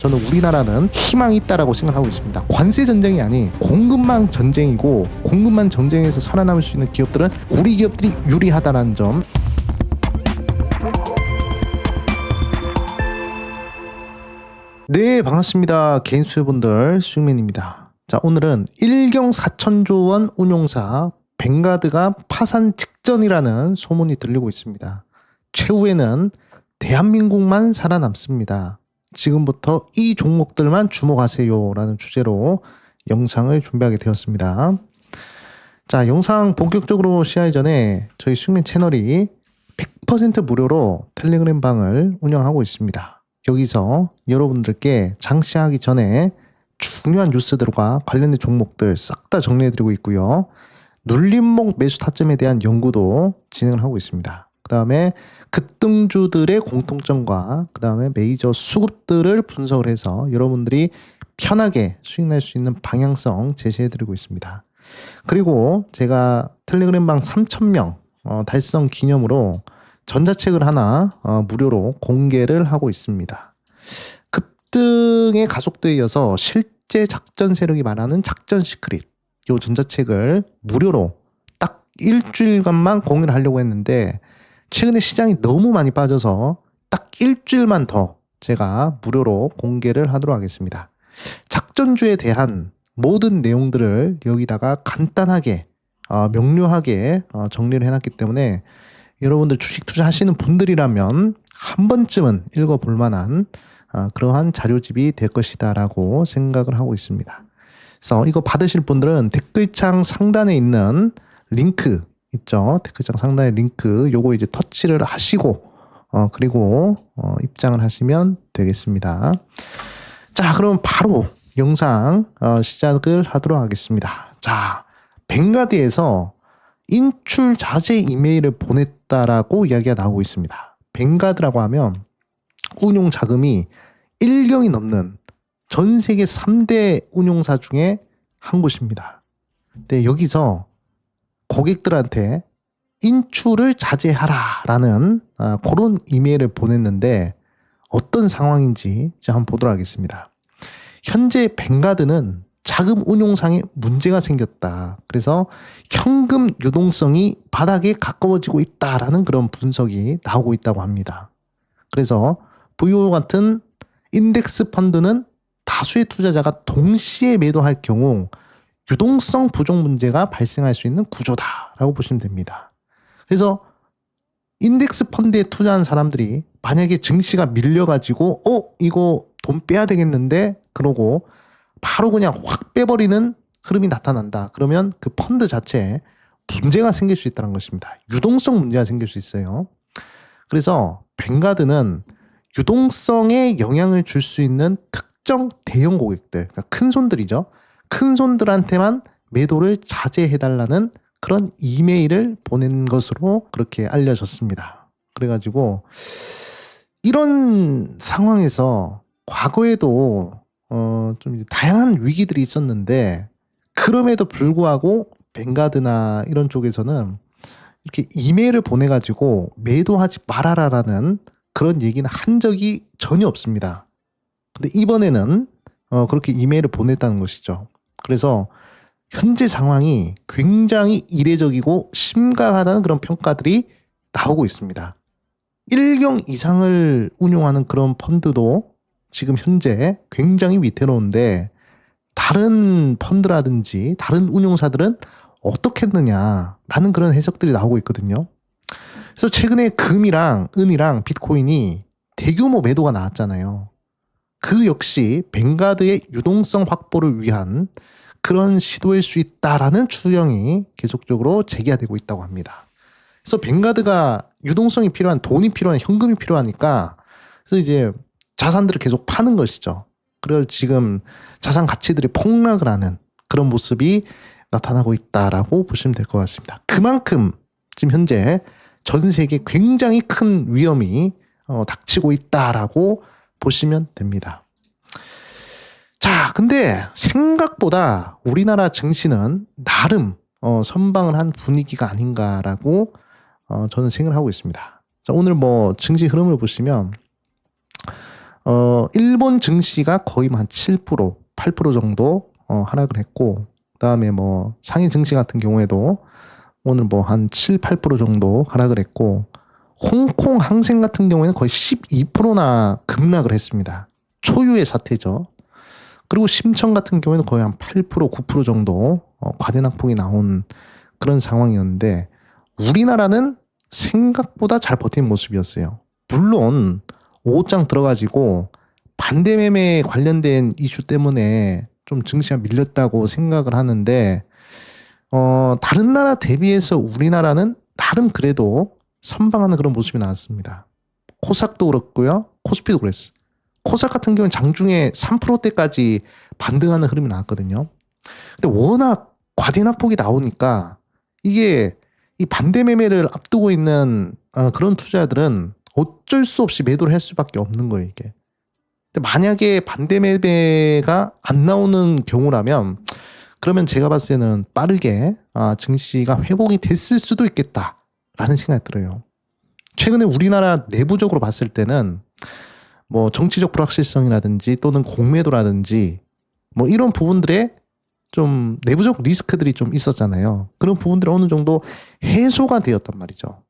저는 우리나라는 희망이 있다라고 생각하고 있습니다. 관세 전쟁이 아닌 공급망 전쟁이고, 공급망 전쟁에서 살아남을 수 있는 기업들은 우리 기업들이 유리하다는 점. 네, 반갑습니다. 개인 수요분들 수익맨입니다. 자, 오늘은 1경 4천조 원 운용사 벵가드가 파산 직전이라는 소문이 들리고 있습니다. 최후에는 대한민국만 살아남습니다. 지금부터 이 종목들만 주목하세요 라는 주제로 영상을 준비하게 되었습니다. 자, 영상 본격적으로 시작하기 전에 저희 수익맨 채널이 100% 무료로 텔레그램 방을 운영하고 있습니다. 여기서 여러분들께 장시하기 전에 중요한 뉴스들과 관련된 종목들 싹 다 정리해드리고 있고요. 눌림목 매수 타점에 대한 연구도 진행을 하고 있습니다. 그 다음에 급등주들의 공통점과 그 다음에 메이저 수급들을 분석을 해서 여러분들이 편하게 수익 낼 수 있는 방향성 제시해드리고 있습니다. 그리고 제가 텔레그램 방 3,000명 달성 기념으로 전자책을 하나 무료로 공개를 하고 있습니다. 급등의 가속도에 이어서 실제 작전 세력이 말하는 작전 시크릿, 이 전자책을 무료로 딱 일주일간만 공유를 하려고 했는데 최근에 시장이 너무 많이 빠져서 딱 일주일만 더 제가 무료로 공개를 하도록 하겠습니다. 작전주에 대한 모든 내용들을 여기다가 간단하게 명료하게 정리를 해놨기 때문에 여러분들 주식 투자하시는 분들이라면 한 번쯤은 읽어볼 만한 그러한 자료집이 될 것이다 라고 생각을 하고 있습니다. 그래서 이거 받으실 분들은 댓글창 상단에 있는 링크 있죠. 댓글창 상단에 링크 요거 이제 터치를 하시고 그리고 입장을 하시면 되겠습니다. 자, 그럼 바로 영상 시작을 하도록 하겠습니다. 자, 벵가드에서 인출 자제 이메일을 보냈다라고 이야기가 나오고 있습니다. 벵가드라고 하면 운용 자금이 1경이 넘는 전 세계 3대 운용사 중에 한 곳입니다. 근데 여기서 고객들한테 인출을 자제하라라는 그런 이메일을 보냈는데 어떤 상황인지 한번 보도록 하겠습니다. 현재 벵가드는 자금 운용상에 문제가 생겼다. 그래서 현금 유동성이 바닥에 가까워지고 있다라는 그런 분석이 나오고 있다고 합니다. 그래서 VO 같은 인덱스 펀드는 다수의 투자자가 동시에 매도할 경우 유동성 부족 문제가 발생할 수 있는 구조다라고 보시면 됩니다. 그래서 인덱스 펀드에 투자한 사람들이 만약에 증시가 밀려가지고 이거 돈 빼야 되겠는데 그러고 바로 그냥 확 빼버리는 흐름이 나타난다. 그러면 그 펀드 자체에 문제가 생길 수 있다는 것입니다. 유동성 문제가 생길 수 있어요. 그래서 벵가드는 유동성에 영향을 줄 수 있는 특정 대형 고객들, 그러니까 큰 손들이죠. 큰 손들한테만 매도를 자제해달라는 그런 이메일을 보낸 것으로 그렇게 알려졌습니다. 그래가지고 이런 상황에서 과거에도 좀 이제 다양한 위기들이 있었는데 그럼에도 불구하고 벵가드나 이런 쪽에서는 이렇게 이메일을 보내가지고 매도하지 말아라라는 그런 얘기는 한 적이 전혀 없습니다. 근데 이번에는 그렇게 이메일을 보냈다는 것이죠. 그래서 현재 상황이 굉장히 이례적이고 심각하다는 그런 평가들이 나오고 있습니다. 1경 이상을 운용하는 그런 펀드도 지금 현재 굉장히 위태로운데 다른 펀드라든지 다른 운용사들은 어떻게 했느냐라는 그런 해석들이 나오고 있거든요. 그래서 최근에 금이랑 은이랑 비트코인이 대규모 매도가 나왔잖아요. 그 역시 벵가드의 유동성 확보를 위한 그런 시도일 수 있다라는 추정이 계속적으로 제기가 되고 있다고 합니다. 그래서 벵가드가 유동성이 필요한 돈이 필요한 현금이 필요하니까 그래서 이제 자산들을 계속 파는 것이죠. 그래서 지금 자산 가치들이 폭락을 하는 그런 모습이 나타나고 있다라고 보시면 될 것 같습니다. 그만큼 지금 현재 전 세계에 굉장히 큰 위험이 닥치고 있다라고 보시면 됩니다. 자, 근데 생각보다 우리나라 증시는 나름 선방을 한 분위기가 아닌가라고 저는 생각을 하고 있습니다. 자, 오늘 뭐 증시 흐름을 보시면 일본 증시가 거의 한 7%, 8% 정도 하락을 했고, 그다음에 뭐 상해 증시 같은 경우에도 오늘 뭐 한 7, 8% 정도 하락을 했고, 홍콩 항생 같은 경우에는 거의 12%나 급락을 했습니다. 초유의 사태죠. 그리고 심청 같은 경우에는 거의 한 8%, 9% 정도 과대낙폭이 나온 그런 상황이었는데, 우리나라는 생각보다 잘 버틴 모습이었어요. 물론 5장 들어가지고 반대매매 관련된 이슈 때문에 좀 증시가 밀렸다고 생각을 하는데, 다른 나라 대비해서 우리나라는 나름 그래도 선방하는 그런 모습이 나왔습니다. 코삭도 그렇고요. 코스피도 그랬어요. 코삭 같은 경우는 장중에 3%대까지 반등하는 흐름이 나왔거든요. 근데 워낙 과대낙폭이 나오니까 이게 이 반대매매를 앞두고 있는 그런 투자들은 어쩔 수 없이 매도를 할 수밖에 없는 거예요, 이게. 근데 만약에 반대매매가 안 나오는 경우라면 그러면 제가 봤을 때는 빠르게 증시가 회복이 됐을 수도 있겠다라는 생각이 들어요. 최근에 우리나라 내부적으로 봤을 때는 뭐 정치적 불확실성이라든지 또는 공매도라든지 뭐 이런 부분들에 좀 내부적 리스크들이 좀 있었잖아요. 그런 부분들이 어느 정도 해소가 되었단 말이죠.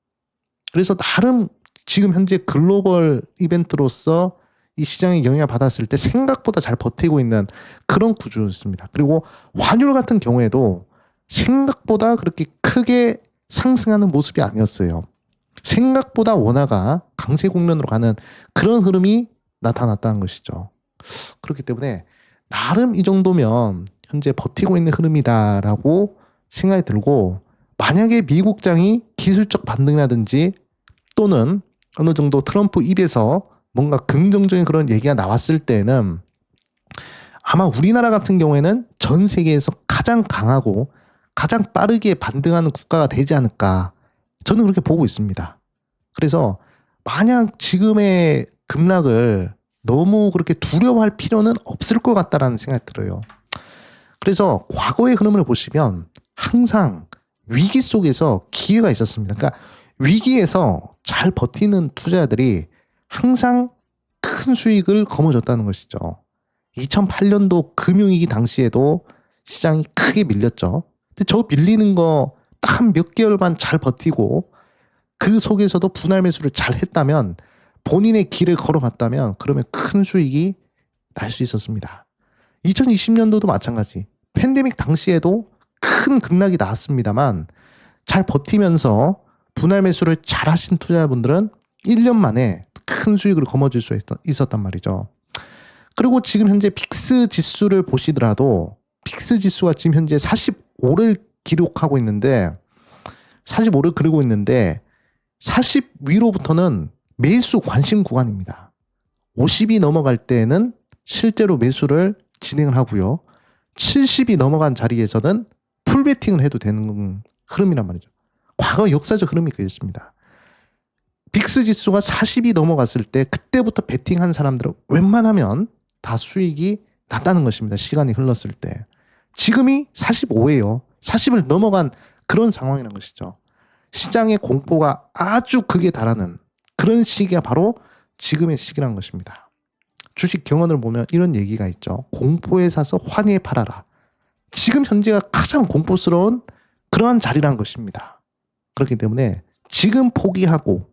그래서 나름 지금 현재 글로벌 이벤트로서 이 시장에 영향을 받았을 때 생각보다 잘 버티고 있는 그런 구조였습니다. 그리고 환율 같은 경우에도 생각보다 그렇게 크게 상승하는 모습이 아니었어요. 생각보다 원화가 강세 국면으로 가는 그런 흐름이 나타났다는 것이죠. 그렇기 때문에 나름 이 정도면 현재 버티고 있는 흐름이다라고 생각이 들고, 만약에 미국장이 기술적 반등이라든지 또는 어느 정도 트럼프 입에서 뭔가 긍정적인 그런 얘기가 나왔을 때는 아마 우리나라 같은 경우에는 전 세계에서 가장 강하고 가장 빠르게 반등하는 국가가 되지 않을까, 저는 그렇게 보고 있습니다. 그래서 만약 지금의 급락을 너무 그렇게 두려워할 필요는 없을 것 같다라는 생각이 들어요. 그래서 과거의 흐름을 보시면 항상 위기 속에서 기회가 있었습니다. 그러니까 위기에서 잘 버티는 투자자들이 항상 큰 수익을 거머쥐었다는 것이죠. 2008년도 금융위기 당시에도 시장이 크게 밀렸죠. 근데 저 밀리는 거 딱 한 몇 개월만 잘 버티고 그 속에서도 분할 매수를 잘 했다면, 본인의 길을 걸어갔다면 그러면 큰 수익이 날 수 있었습니다. 2020년도도 마찬가지. 팬데믹 당시에도 큰 급락이 나왔습니다만 잘 버티면서 분할 매수를 잘 하신 투자자분들은 1년 만에 큰 수익을 거머쥘 수 있었단 말이죠. 그리고 지금 현재 빅스 지수를 보시더라도 빅스 지수가 지금 현재 45를 기록하고 있는데 45를 그리고 있는데 40 위로부터는 매수 관심 구간입니다. 50이 넘어갈 때는 실제로 매수를 진행을 하고요. 70이 넘어간 자리에서는 풀베팅을 해도 되는 흐름이란 말이죠. 과거 역사적 흐름이 그랬습니다. 빅스 지수가 40이 넘어갔을 때 그때부터 베팅한 사람들은 웬만하면 다 수익이 났다는 것입니다. 시간이 흘렀을 때. 지금이 45예요. 40을 넘어간 그런 상황이라는 것이죠. 시장의 공포가 아주 극에 달하는 그런 시기가 바로 지금의 시기라는 것입니다. 주식 경원을 보면 이런 얘기가 있죠. 공포에 사서 환희에 팔아라. 지금 현재가 가장 공포스러운 그러한 자리란 것입니다. 그렇기 때문에 지금 포기하고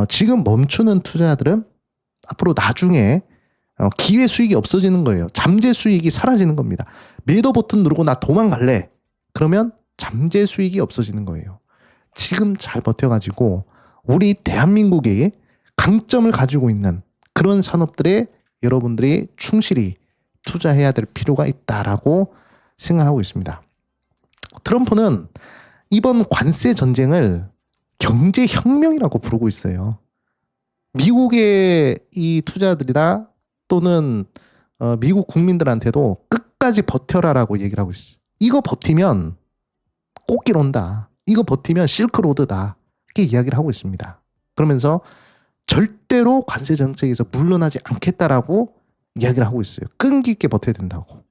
지금 멈추는 투자자들은 앞으로 나중에 기회 수익이 없어지는 거예요. 잠재 수익이 사라지는 겁니다. 매도 버튼 누르고 나 도망갈래. 그러면 잠재 수익이 없어지는 거예요. 지금 잘 버텨가지고 우리 대한민국이 강점을 가지고 있는 그런 산업들에 여러분들이 충실히 투자해야 될 필요가 있다라고 생각하고 있습니다. 트럼프는 이번 관세 전쟁을 경제혁명이라고 부르고 있어요. 미국의 이 투자들이나 또는 미국 국민들한테도 끝까지 버텨라라고 얘기를 하고 있어요. 이거 버티면 꽃길 온다. 이거 버티면 실크로드다. 이렇게 이야기를 하고 있습니다. 그러면서 절대로 관세 정책에서 물러나지 않겠다라고 이야기를 하고 있어요. 끈기 있게 버텨야 된다고.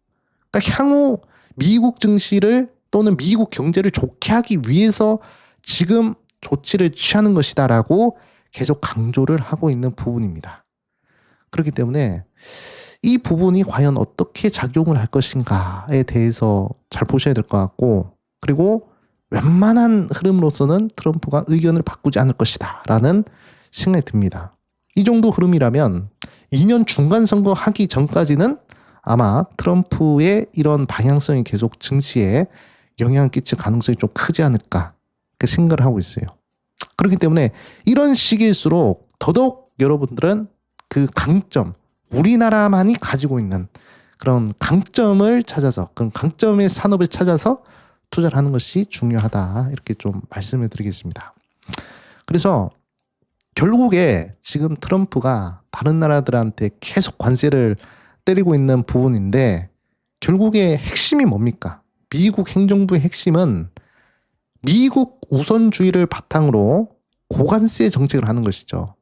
그러니까 향후 미국 증시를 또는 미국 경제를 좋게 하기 위해서 지금 조치를 취하는 것이다라고 계속 강조를 하고 있는 부분입니다. 그렇기 때문에 이 부분이 과연 어떻게 작용을 할 것인가에 대해서 잘 보셔야 될 것 같고, 그리고 웬만한 흐름으로서는 트럼프가 의견을 바꾸지 않을 것이다 라는 생각이 듭니다. 이 정도 흐름이라면 2년 중간 선거 하기 전까지는 아마 트럼프의 이런 방향성이 계속 증시에 영향을 끼칠 가능성이 좀 크지 않을까 생각을 하고 있어요. 그렇기 때문에 이런 시기일수록 더더욱 여러분들은 그 강점, 우리나라만이 가지고 있는 그런 강점을 찾아서, 그런 강점의 산업을 찾아서 투자를 하는 것이 중요하다, 이렇게 좀 말씀을 드리겠습니다. 그래서 결국에 지금 트럼프가 다른 나라들한테 계속 관세를 때리고 있는 부분인데, 결국에 핵심이 뭡니까? 미국 행정부의 핵심은 미국 우선주의를 바탕으로 고관세 정책을 하는 것이죠.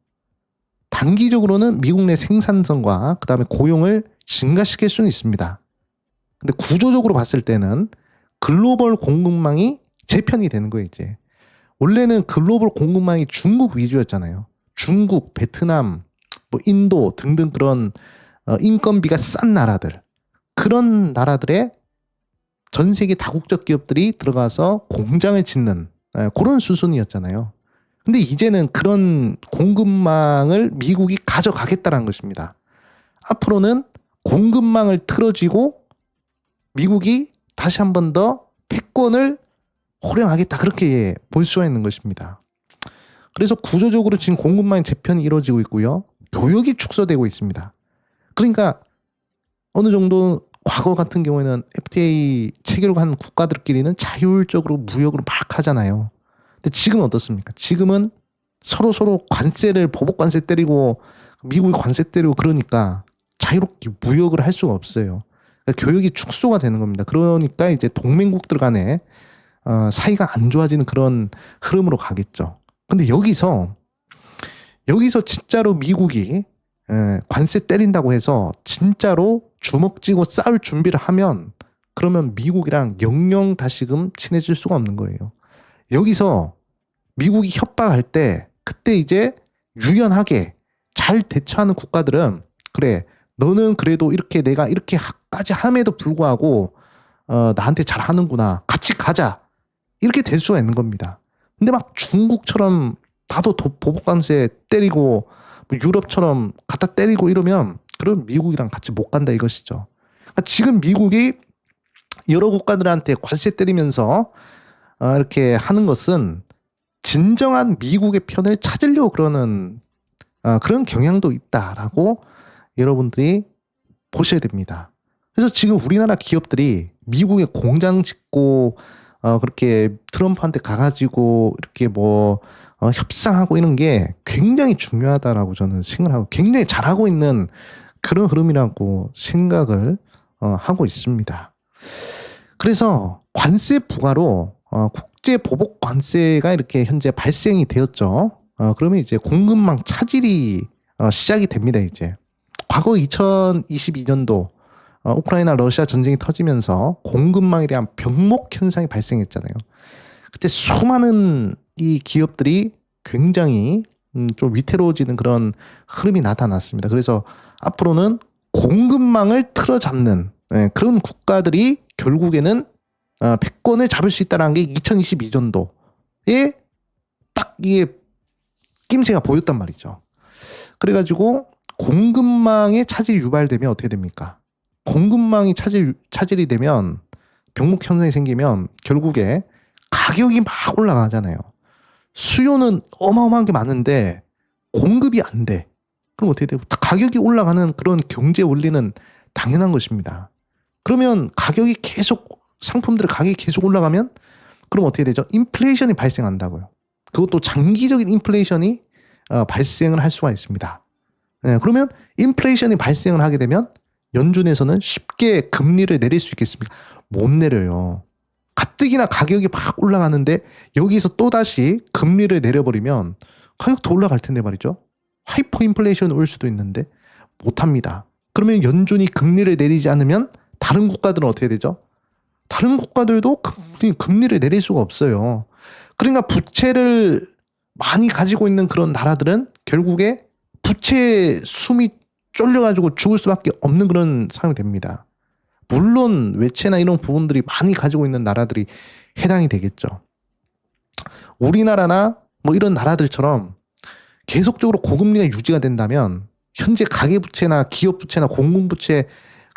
단기적으로는 미국 내 생산성과 그 다음에 고용을 증가시킬 수는 있습니다. 근데 구조적으로 봤을 때는 글로벌 공급망이 재편이 되는 거예요, 이제. 원래는 글로벌 공급망이 중국 위주였잖아요. 중국, 베트남, 뭐 인도 등등 그런 인건비가 싼 나라들. 그런 나라들의 전 세계 다국적 기업들이 들어가서 공장을 짓는 그런 수순이었잖아요. 근데 이제는 그런 공급망을 미국이 가져가겠다는 것입니다. 앞으로는 공급망을 틀어지고 미국이 다시 한 번 더 패권을 호령하겠다, 그렇게 볼 수가 있는 것입니다. 그래서 구조적으로 지금 공급망 재편이 이루어지고 있고요. 교역이 축소되고 있습니다. 그러니까 어느 정도 과거 같은 경우에는 FTA 체결한 국가들끼리는 자율적으로 무역으로 막 하잖아요. 근데 지금은 어떻습니까? 지금은 서로 관세를, 보복 관세 때리고 미국이 관세 때리고 그러니까 자유롭게 무역을 할 수가 없어요. 그러니까 교역이 축소가 되는 겁니다. 그러니까 이제 동맹국들 간에 사이가 안 좋아지는 그런 흐름으로 가겠죠. 근데 여기서 진짜로 미국이 관세 때린다고 해서 진짜로 주먹 쥐고 싸울 준비를 하면, 그러면 미국이랑 영영 다시금 친해질 수가 없는 거예요. 여기서 미국이 협박할 때 그때 이제 유연하게 잘 대처하는 국가들은, 그래 너는 그래도 이렇게 내가 이렇게까지 함에도 불구하고 나한테 잘하는구나, 같이 가자, 이렇게 될 수가 있는 겁니다. 근데 막 중국처럼 나도 보복관세 때리고 뭐 유럽처럼 갖다 때리고 이러면 그럼 미국이랑 같이 못 간다 이것이죠. 그러니까 지금 미국이 여러 국가들한테 관세 때리면서 이렇게 하는 것은 진정한 미국의 편을 찾으려고 그러는 그런 경향도 있다라고 여러분들이 보셔야 됩니다. 그래서 지금 우리나라 기업들이 미국에 공장 짓고 그렇게 트럼프한테 가가지고 이렇게 뭐 협상하고 이런 게 굉장히 중요하다라고 저는 생각을 하고, 굉장히 잘하고 있는 그런 흐름이라고 생각을 하고 있습니다. 그래서 관세 부과로 국제 보복 관세가 이렇게 현재 발생이 되었죠. 그러면 이제 공급망 차질이 시작이 됩니다. 이제 과거 2022년도 우크라이나 러시아 전쟁이 터지면서 공급망에 대한 병목 현상이 발생했잖아요. 그때 수많은 이 기업들이 굉장히 좀 위태로워지는 그런 흐름이 나타났습니다. 그래서 앞으로는 공급망을 틀어잡는 그런 국가들이 결국에는 패권을 잡을 수 있다는 게 2022년도에 딱 이게 낌새가 보였단 말이죠. 그래가지고 공급망의 차질이 유발되면 어떻게 됩니까? 공급망이 차질이 되면, 병목 현상이 생기면 결국에 가격이 막 올라가잖아요. 수요는 어마어마한 게 많은데 공급이 안 돼. 그럼 어떻게 돼요? 가격이 올라가는 그런 경제 원리는 당연한 것입니다. 그러면 상품들의 가격이 계속 올라가면 그럼 어떻게 되죠? 인플레이션이 발생한다고요. 그것도 장기적인 인플레이션이 발생을 할 수가 있습니다. 그러면 인플레이션이 발생을 하게 되면 연준에서는 쉽게 금리를 내릴 수 있겠습니까? 못 내려요. 가뜩이나 가격이 막 올라가는데 여기서 또다시 금리를 내려버리면 가격 더 올라갈 텐데 말이죠. 하이퍼 인플레이션이 올 수도 있는데 못합니다. 그러면 연준이 금리를 내리지 않으면 다른 국가들은 어떻게 되죠? 다른 국가들도 금리를 내릴 수가 없어요. 그러니까 부채를 많이 가지고 있는 그런 나라들은 결국에 부채 숨이 쫄려가지고 죽을 수밖에 없는 그런 상황이 됩니다. 물론 외채나 이런 부분들이 많이 가지고 있는 나라들이 해당이 되겠죠. 우리나라나 뭐 이런 나라들처럼 계속적으로 고금리가 유지가 된다면 현재 가계부채나 기업부채나 공공부채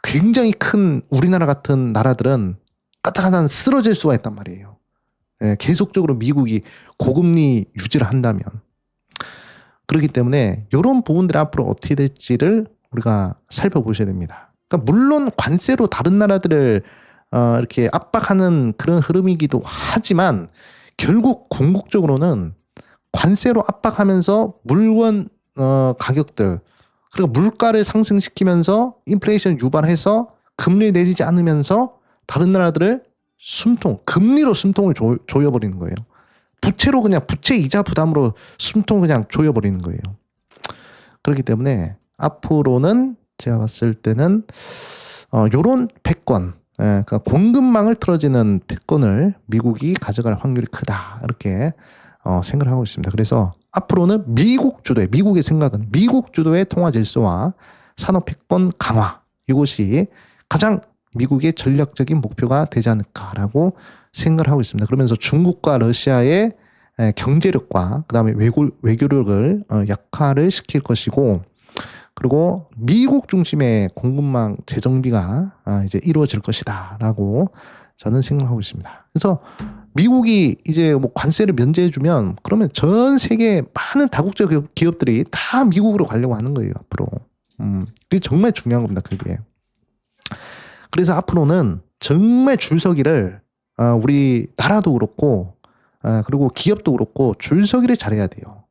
굉장히 큰 우리나라 같은 나라들은 까딱하다 쓰러질 수가 있단 말이에요. 예, 계속적으로 미국이 고금리 유지를 한다면. 그렇기 때문에 이런 부분들이 앞으로 어떻게 될지를 우리가 살펴보셔야 됩니다. 그러니까 물론 관세로 다른 나라들을 이렇게 압박하는 그런 흐름이기도 하지만 결국 궁극적으로는 관세로 압박하면서 물건 가격들 그리고 물가를 상승시키면서 인플레이션 유발해서 금리 내리지 않으면서 다른 나라들을 금리로 숨통을 조여버리는 거예요. 부채로 그냥 부채 이자 부담으로 숨통 그냥 조여버리는 거예요. 그렇기 때문에 앞으로는 제가 봤을 때는 요런 패권, 그러니까 공급망을 틀어지는 패권을 미국이 가져갈 확률이 크다 이렇게 생각을 하고 있습니다. 그래서 앞으로는 미국의 생각은 미국 주도의 통화 질서와 산업 패권 강화 이것이 가장 미국의 전략적인 목표가 되지 않을까라고 생각을 하고 있습니다. 그러면서 중국과 러시아의 경제력과 그다음에 외교력을 약화를 시킬 것이고 그리고 미국 중심의 공급망 재정비가 이제 이루어질 것이다라고 저는 생각하고 있습니다. 그래서 미국이 이제 뭐 관세를 면제해주면 그러면 전 세계 많은 다국적 기업들이 다 미국으로 가려고 하는 거예요, 앞으로. 그게 정말 중요한 겁니다, 그게. 그래서 앞으로는 정말 줄서기를 우리 나라도 그렇고 그리고 기업도 그렇고 줄서기를 잘해야 돼요.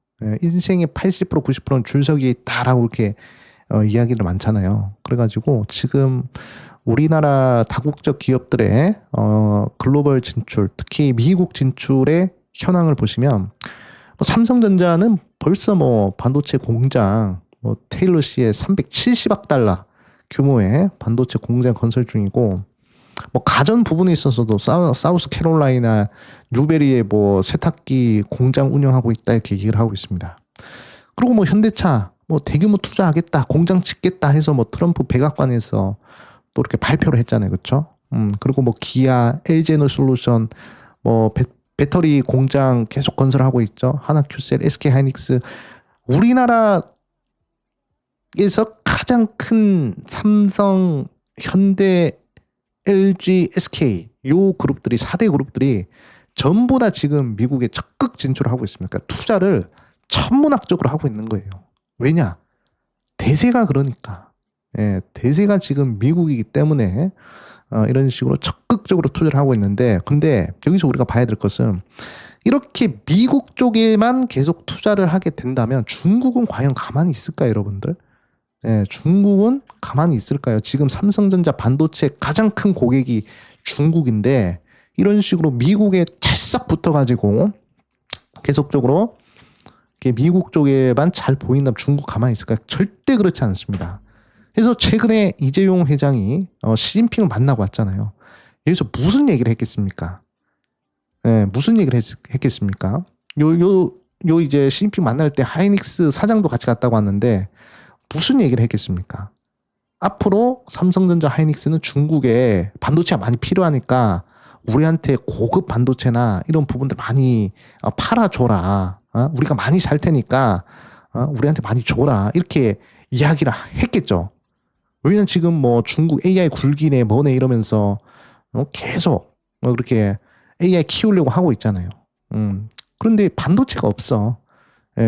인생의 80% 90%는 줄서기에 있다라고 이렇게 이야기를 많잖아요. 그래가지고 지금 우리나라 다국적 기업들의 글로벌 진출, 특히 미국 진출의 현황을 보시면 뭐 삼성전자는 벌써 뭐 반도체 공장, 뭐 테일러 씨의 370억 달러 규모의 반도체 공장 건설 중이고 뭐 가전 부분에 있어서도 사우스 캐롤라이나 뉴베리에 뭐 세탁기 공장 운영하고 있다 이렇게 얘기를 하고 있습니다. 그리고 뭐 현대차 뭐 대규모 투자하겠다, 공장 짓겠다 해서 뭐 트럼프 백악관에서 또 이렇게 발표를 했잖아요, 그렇죠? 그리고 뭐 기아, LG에너솔루션, 뭐 배터리 공장 계속 건설하고 있죠. 하나큐셀, SK하이닉스, 우리나라에서 가장 큰 삼성, 현대, LG, SK 요 그룹들이 4대 그룹들이 전부 다 지금 미국에 적극 진출을 하고 있습니다. 그러니까 투자를 천문학적으로 하고 있는 거예요. 왜냐? 대세가 그러니까. 예, 대세가 지금 미국이기 때문에 이런 식으로 적극적으로 투자를 하고 있는데 근데 여기서 우리가 봐야 될 것은 이렇게 미국 쪽에만 계속 투자를 하게 된다면 중국은 과연 가만히 있을까요, 여러분들? 예, 중국은 가만히 있을까요? 지금 삼성전자 반도체 가장 큰 고객이 중국인데 이런 식으로 미국에 찰싹 붙어가지고 계속적으로 미국 쪽에만 잘 보인다면 중국 가만히 있을까요? 절대 그렇지 않습니다. 그래서 최근에 이재용 회장이 시진핑을 만나고 왔잖아요. 여기서 무슨 얘기를 했겠습니까? 예, 무슨 얘기를 했겠습니까? 요 이제 시진핑 만날 때 하이닉스 사장도 같이 갔다고 왔는데 무슨 얘기를 했겠습니까? 앞으로 삼성전자 하이닉스는 중국에 반도체가 많이 필요하니까 우리한테 고급 반도체나 이런 부분들 많이 팔아줘라. 우리가 많이 살 테니까 우리한테 많이 줘라. 이렇게 이야기를 했겠죠. 왜냐면 지금 뭐 중국 AI 굴기네 뭐네 이러면서 계속 그렇게 AI 키우려고 하고 있잖아요. 그런데 반도체가 없어.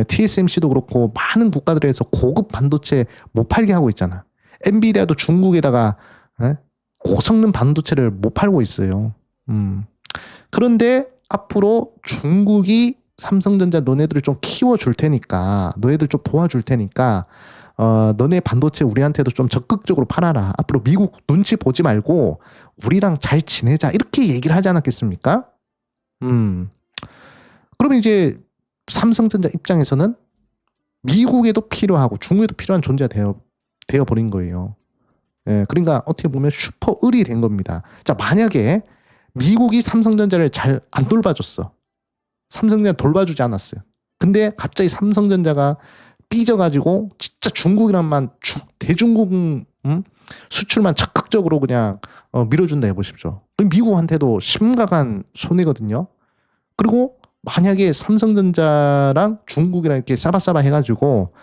TSMC도 그렇고 많은 국가들에서 고급 반도체 못 팔게 하고 있잖아. 엔비디아도 중국에다가 고성능 반도체를 못 팔고 있어요. 그런데 앞으로 중국이 삼성전자 너네들을 좀 키워줄 테니까 너네들 좀 도와줄 테니까 너네 반도체 우리한테도 좀 적극적으로 팔아라. 앞으로 미국 눈치 보지 말고 우리랑 잘 지내자. 이렇게 얘기를 하지 않았겠습니까? 그러면 이제 삼성전자 입장에서는 미국에도 필요하고 중국에도 필요한 존재가 되어버린 거예요. 예, 그러니까 어떻게 보면 슈퍼 을이 된 겁니다. 자, 만약에 미국이 삼성전자를 잘 안 돌봐줬어. 삼성전자 돌봐주지 않았어요. 근데 갑자기 삼성전자가 삐져가지고 진짜 중국이란만 대중국 수출만 적극적으로 그냥 밀어준다 해보십시오. 미국한테도 심각한 손해거든요. 그리고 만약에 삼성전자랑 중국이랑 이렇게 싸바싸바 해가지고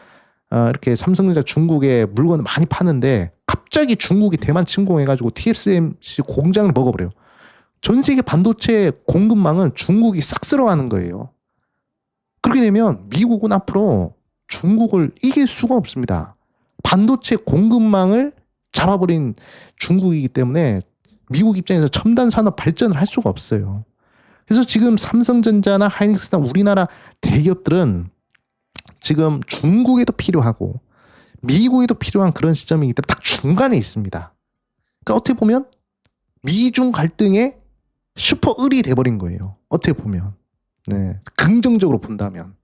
이렇게 삼성전자 중국에 물건을 많이 파는데 갑자기 중국이 대만 침공해가지고 TSMC 공장을 먹어버려요. 전 세계 반도체 공급망은 중국이 싹 쓸어가는 거예요. 그렇게 되면 미국은 앞으로 중국을 이길 수가 없습니다. 반도체 공급망을 잡아버린 중국이기 때문에 미국 입장에서 첨단 산업 발전을 할 수가 없어요. 그래서 지금 삼성전자나 하이닉스나 우리나라 대기업들은 지금 중국에도 필요하고 미국에도 필요한 그런 시점이기 때문에 딱 중간에 있습니다. 그러니까 어떻게 보면 미중 갈등의 슈퍼 을이 돼버린 거예요. 어떻게 보면. 네, 긍정적으로 본다면.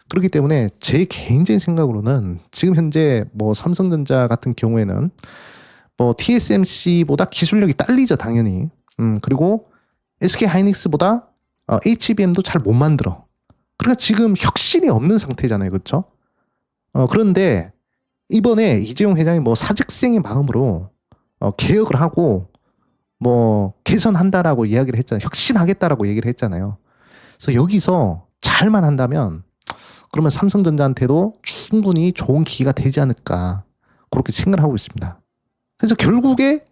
그렇기 때문에 제 개인적인 생각으로는 지금 현재 뭐 삼성전자 같은 경우에는 뭐 TSMC보다 기술력이 딸리죠, 당연히. 그리고 SK 하이닉스보다 HBM도 잘 못 만들어. 그러니까 지금 혁신이 없는 상태잖아요, 그렇죠? 그런데 이번에 이재용 회장이 뭐 사직생의 마음으로 개혁을 하고 뭐 개선한다라고 이야기를 했잖아요. 혁신하겠다라고 얘기를 했잖아요. 그래서 여기서 잘만 한다면 그러면 삼성전자한테도 충분히 좋은 기회가 되지 않을까 그렇게 생각을 하고 있습니다. 그래서 결국에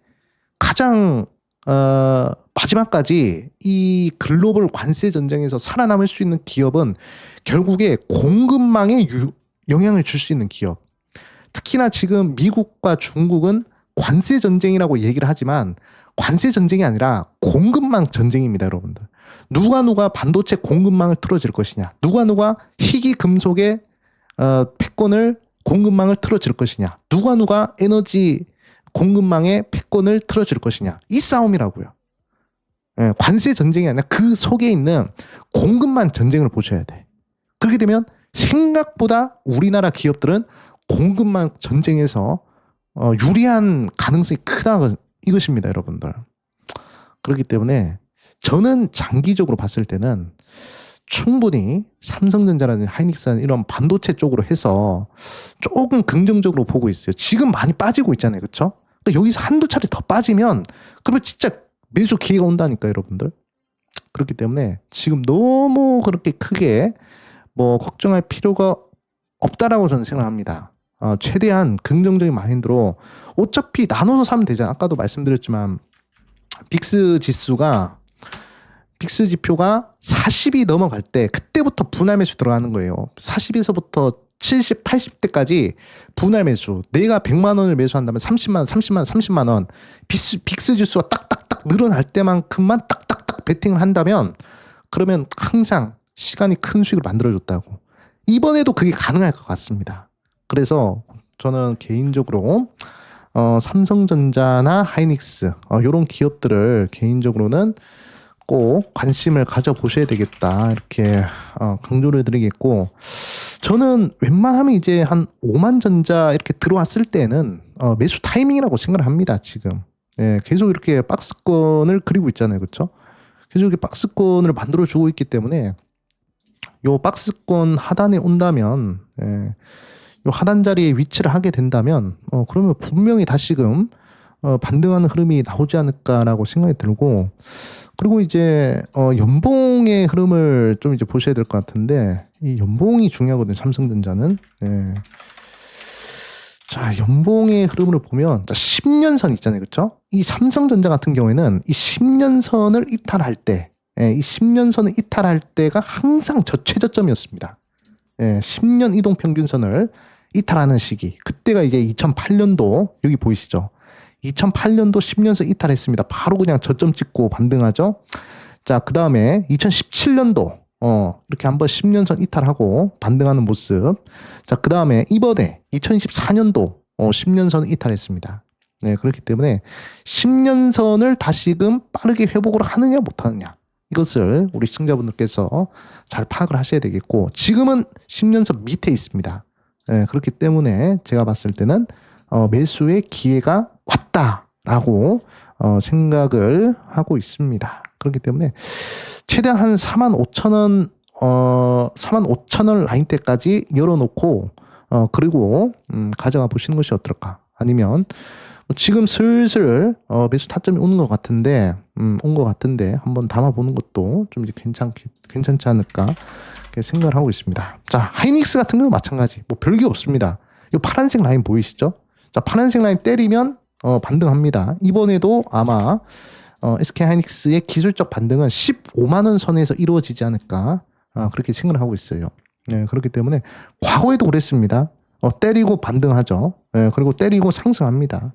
가장 마지막까지 이 글로벌 관세 전쟁에서 살아남을 수 있는 기업은 결국에 공급망에 영향을 줄 수 있는 기업. 특히나 지금 미국과 중국은 관세 전쟁이라고 얘기를 하지만 관세 전쟁이 아니라 공급망 전쟁입니다, 여러분들. 누가 반도체 공급망을 틀어질 것이냐, 누가 희귀 금속의 패권을 공급망을 틀어질 것이냐, 누가 에너지 공급망의 패권을 틀어질 것이냐, 이 싸움이라고요. 예, 관세 전쟁이 아니라 그 속에 있는 공급망 전쟁을 보셔야 돼. 그렇게 되면 생각보다 우리나라 기업들은 공급망 전쟁에서 유리한 가능성이 크다 이것입니다, 여러분들. 그렇기 때문에 저는 장기적으로 봤을 때는 충분히 삼성전자라는 하이닉스라는 이런 반도체 쪽으로 해서 조금 긍정적으로 보고 있어요. 지금 많이 빠지고 있잖아요, 그렇죠? 그러니까 여기서 한두 차례 더 빠지면 그러면 진짜 매수 기회가 온다니까, 여러분들. 그렇기 때문에 지금 너무 그렇게 크게 뭐 걱정할 필요가 없다라고 저는 생각합니다. 최대한 긍정적인 마인드로 어차피 나눠서 사면 되잖아. 아까도 말씀드렸지만 빅스 지표가 40이 넘어갈 때 그때부터 분할 매수 들어가는 거예요. 40에서부터 70, 80대까지 분할 매수. 내가 100만 원을 매수한다면 30만 원, 30만 원, 30만 원. 빅스 지수가 딱딱딱 늘어날 때만큼만 딱딱딱 베팅을 한다면 그러면 항상 시간이 큰 수익을 만들어줬다고. 이번에도 그게 가능할 것 같습니다. 그래서 저는 개인적으로 삼성전자나 하이닉스 이런 기업들을 개인적으로는 꼭 관심을 가져보셔야 되겠다 이렇게 강조를 해드리겠고, 저는 웬만하면 이제 한 5만 전자 이렇게 들어왔을 때는 매수 타이밍이라고 생각을 합니다. 지금 계속 이렇게 박스권을 그리고 있잖아요, 그렇죠? 계속 이렇게 박스권을 만들어주고 있기 때문에 요 박스권 하단에 온다면 요 하단 자리에 위치를 하게 된다면 그러면 분명히 다시금 반등하는 흐름이 나오지 않을까라고 생각이 들고, 그리고 이제 연봉의 흐름을 좀 이제 보셔야 될 것 같은데 이 연봉이 중요하거든요, 삼성전자는. 자, 연봉의 흐름을 보면 10년선 있잖아요, 그렇죠? 이 삼성전자 같은 경우에는 이 10년선을 이탈할 때, 이 10년선을 이탈할 때가 항상 최저점이었습니다. 10년 이동 평균선을 이탈하는 시기. 그때가 이제 2008년도 여기 보이시죠? 2008년도 10년선 이탈했습니다. 바로 그냥 저점 찍고 반등하죠. 자, 그 다음에 2017년도 이렇게 한번 10년선 이탈하고 반등하는 모습. 자, 그 다음에 이번에 2024년도 10년선 이탈했습니다. 네, 그렇기 때문에 10년선을 다시금 빠르게 회복을 하느냐 못하느냐, 이것을 우리 시청자분들께서 잘 파악을 하셔야 되겠고, 지금은 10년선 밑에 있습니다. 네, 그렇기 때문에 제가 봤을 때는 매수의 기회가 왔다라고 생각을 하고 있습니다. 그렇기 때문에 최대한 한 45,000원 45,000원 라인대까지 열어놓고 그리고 가져가 보시는 것이 어떨까. 아니면 지금 슬슬 매수 타점이 오는 것 같은데 온 것 같은데 한번 담아보는 것도 좀 이제 괜찮지 않을까 이렇게 생각을 하고 있습니다. 자, 하이닉스 같은 경우는 마찬가지. 뭐 별게 없습니다. 이 파란색 라인 보이시죠? 자, 파란색 라인 때리면 반등합니다. 이번에도 아마 SK 하이닉스의 기술적 반등은 15만 원 선에서 이루어지지 않을까 그렇게 생각을 하고 있어요. 네, 그렇기 때문에 과거에도 그랬습니다. 때리고 반등하죠. 네, 그리고 때리고 상승합니다.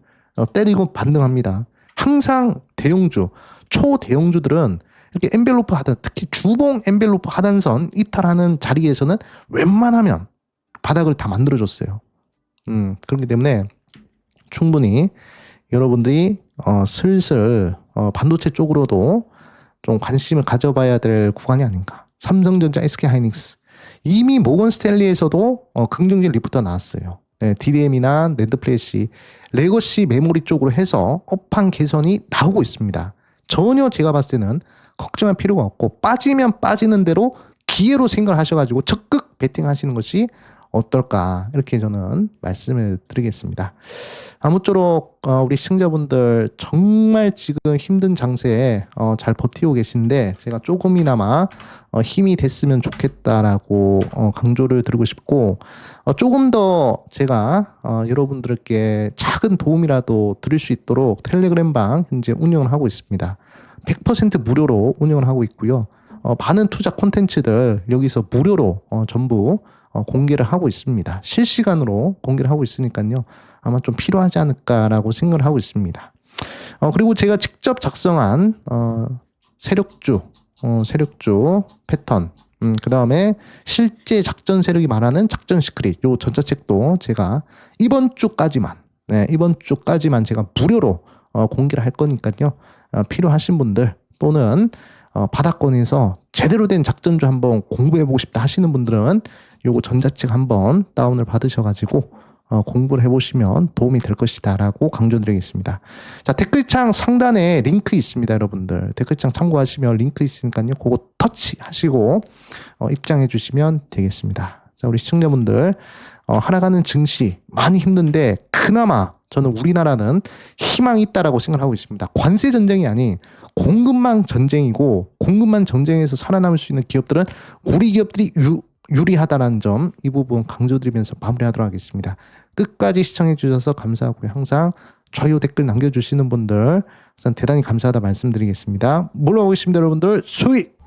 때리고 반등합니다. 항상 대형주, 초대형주들은 이렇게 엔벨로프 하단, 특히 주봉 엔벨로프 하단선 이탈하는 자리에서는 웬만하면 바닥을 다 만들어줬어요. 그렇기 때문에 충분히 여러분들이 슬슬 반도체 쪽으로도 좀 관심을 가져봐야 될 구간이 아닌가. 삼성전자, SK하이닉스 이미 모건 스탠리에서도 긍정적 리포트가 나왔어요. 네, DRAM이나 낸드 플래시, 레거시 메모리 쪽으로 해서 업황 개선이 나오고 있습니다. 전혀 제가 봤을 때는 걱정할 필요가 없고 빠지면 빠지는 대로 기회로 생각을 하셔가지고 적극 베팅하시는 것이 어떨까 이렇게 저는 말씀을 드리겠습니다. 아무쪼록 우리 시청자분들 정말 지금 힘든 장세에 잘 버티고 계신데 제가 조금이나마 힘이 됐으면 좋겠다라고 강조를 드리고 싶고 조금 더 제가 여러분들께 작은 도움이라도 드릴 수 있도록 텔레그램 방 현재 운영을 하고 있습니다. 100% 무료로 운영을 하고 있고요. 많은 투자 콘텐츠들 여기서 무료로 전부 공개를 하고 있습니다. 실시간으로 공개를 하고 있으니까요. 아마 좀 필요하지 않을까라고 생각을 하고 있습니다. 그리고 제가 직접 작성한 세력주 패턴, 그 다음에 실제 작전 세력이 말하는 작전 시크릿, 요 전자책도 제가 이번 주까지만 제가 무료로 공개를 할 거니까요. 필요하신 분들 또는 바닥권에서 제대로 된 작전주 한번 공부해보고 싶다 하시는 분들은 요거 전자책 한번 다운을 받으셔가지고 공부를 해보시면 도움이 될 것이다 라고 강조드리겠습니다. 자, 댓글창 상단에 링크 있습니다. 여러분들 댓글창 참고하시면 링크 있으니까요. 그거 터치하시고 입장해 주시면 되겠습니다. 자, 우리 시청자분들 하나가는 증시 많이 힘든데 그나마 저는 우리나라는 희망이 있다라고 생각하고 있습니다. 관세 전쟁이 아닌 공급망 전쟁이고 공급망 전쟁에서 살아남을 수 있는 기업들은 우리 기업들이 유리하다는 점 이 부분 강조드리면서 마무리하도록 하겠습니다. 끝까지 시청해 주셔서 감사하고요. 항상 좋아요 댓글 남겨주시는 분들 우선 대단히 감사하다 말씀드리겠습니다. 물러가겠습니다. 여러분들 수익!